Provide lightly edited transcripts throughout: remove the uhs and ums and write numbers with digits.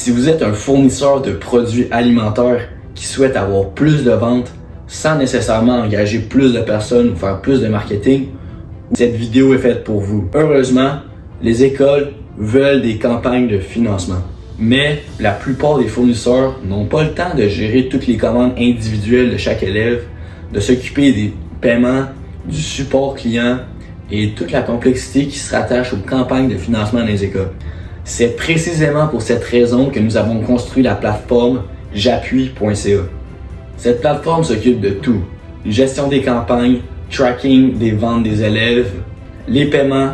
Si vous êtes un fournisseur de produits alimentaires qui souhaite avoir plus de ventes sans nécessairement engager plus de personnes ou faire plus de marketing, cette vidéo est faite pour vous. Heureusement, les écoles veulent des campagnes de financement. Mais la plupart des fournisseurs n'ont pas le temps de gérer toutes les commandes individuelles de chaque élève, de s'occuper des paiements, du support client et toute la complexité qui se rattache aux campagnes de financement des écoles. C'est précisément pour cette raison que nous avons construit la plateforme j'appuie.ca. Cette plateforme s'occupe de tout. Gestion des campagnes, tracking des ventes des élèves, les paiements,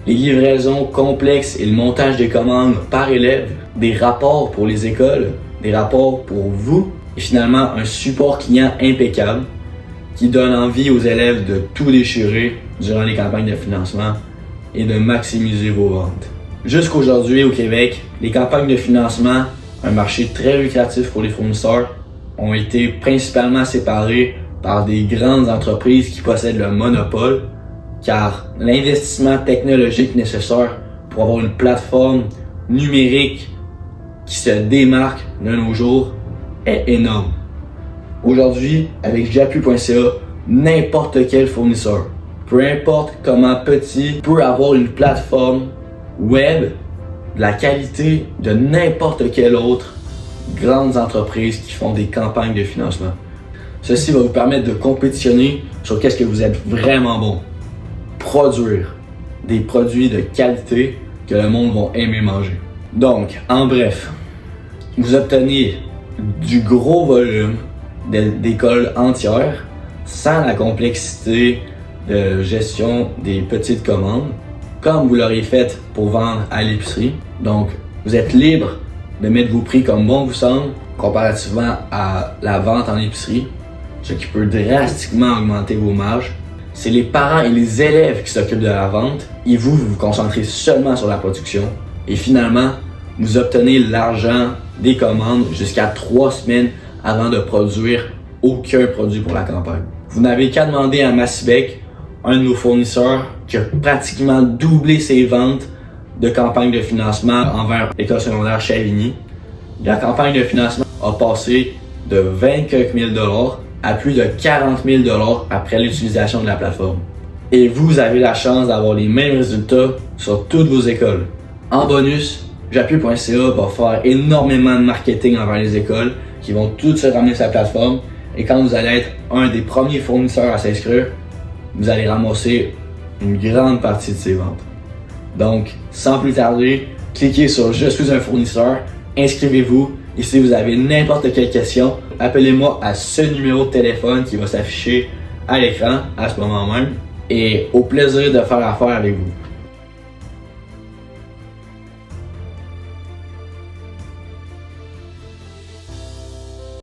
les livraisons complexes et le montage des commandes par élève, des rapports pour les écoles, des rapports pour vous et finalement un support client impeccable qui donne envie aux élèves de tout déchirer durant les campagnes de financement et de maximiser vos ventes. Jusqu'aujourd'hui au Québec, les campagnes de financement, un marché très lucratif pour les fournisseurs, ont été principalement séparées par des grandes entreprises qui possèdent le monopole, car l'investissement technologique nécessaire pour avoir une plateforme numérique qui se démarque de nos jours est énorme. Aujourd'hui, avec j'appuie.ca, n'importe quel fournisseur, peu importe comment petit, peut avoir une plateforme web de la qualité de n'importe quelle autre grandes entreprises qui font des campagnes de financement. Ceci va vous permettre de compétitionner sur qu'est-ce que vous êtes vraiment bon. Produire des produits de qualité que le monde va aimer manger. Donc, en bref, vous obtenez du gros volume d'écoles entières sans la complexité de gestion des petites commandes, comme vous l'aurez fait pour vendre à l'épicerie. Donc, vous êtes libre de mettre vos prix comme bon vous semble, comparativement à la vente en épicerie, ce qui peut drastiquement augmenter vos marges. C'est les parents et les élèves qui s'occupent de la vente et vous vous concentrez seulement sur la production. Et finalement, vous obtenez l'argent des commandes jusqu'à 3 semaines avant de produire aucun produit pour la campagne. Vous n'avez qu'à demander à Massibec, un de nos fournisseurs, qui a pratiquement doublé ses ventes de campagne de financement envers l'école secondaire Chavigny. La campagne de financement a passé de 20 quelques mille dollars à plus de 40 000 dollars après l'utilisation de la plateforme. Et vous avez la chance d'avoir les mêmes résultats sur toutes vos écoles. En bonus, j'appuie.ca va faire énormément de marketing envers les écoles qui vont toutes se ramener sur la plateforme. Et quand vous allez être un des premiers fournisseurs à s'inscrire, vous allez ramasser une grande partie de ces ventes. Donc, sans plus tarder, cliquez sur « Je suis un fournisseur », inscrivez-vous et si vous avez n'importe quelle question, appelez-moi à ce numéro de téléphone qui va s'afficher à l'écran à ce moment même et au plaisir de faire affaire avec vous.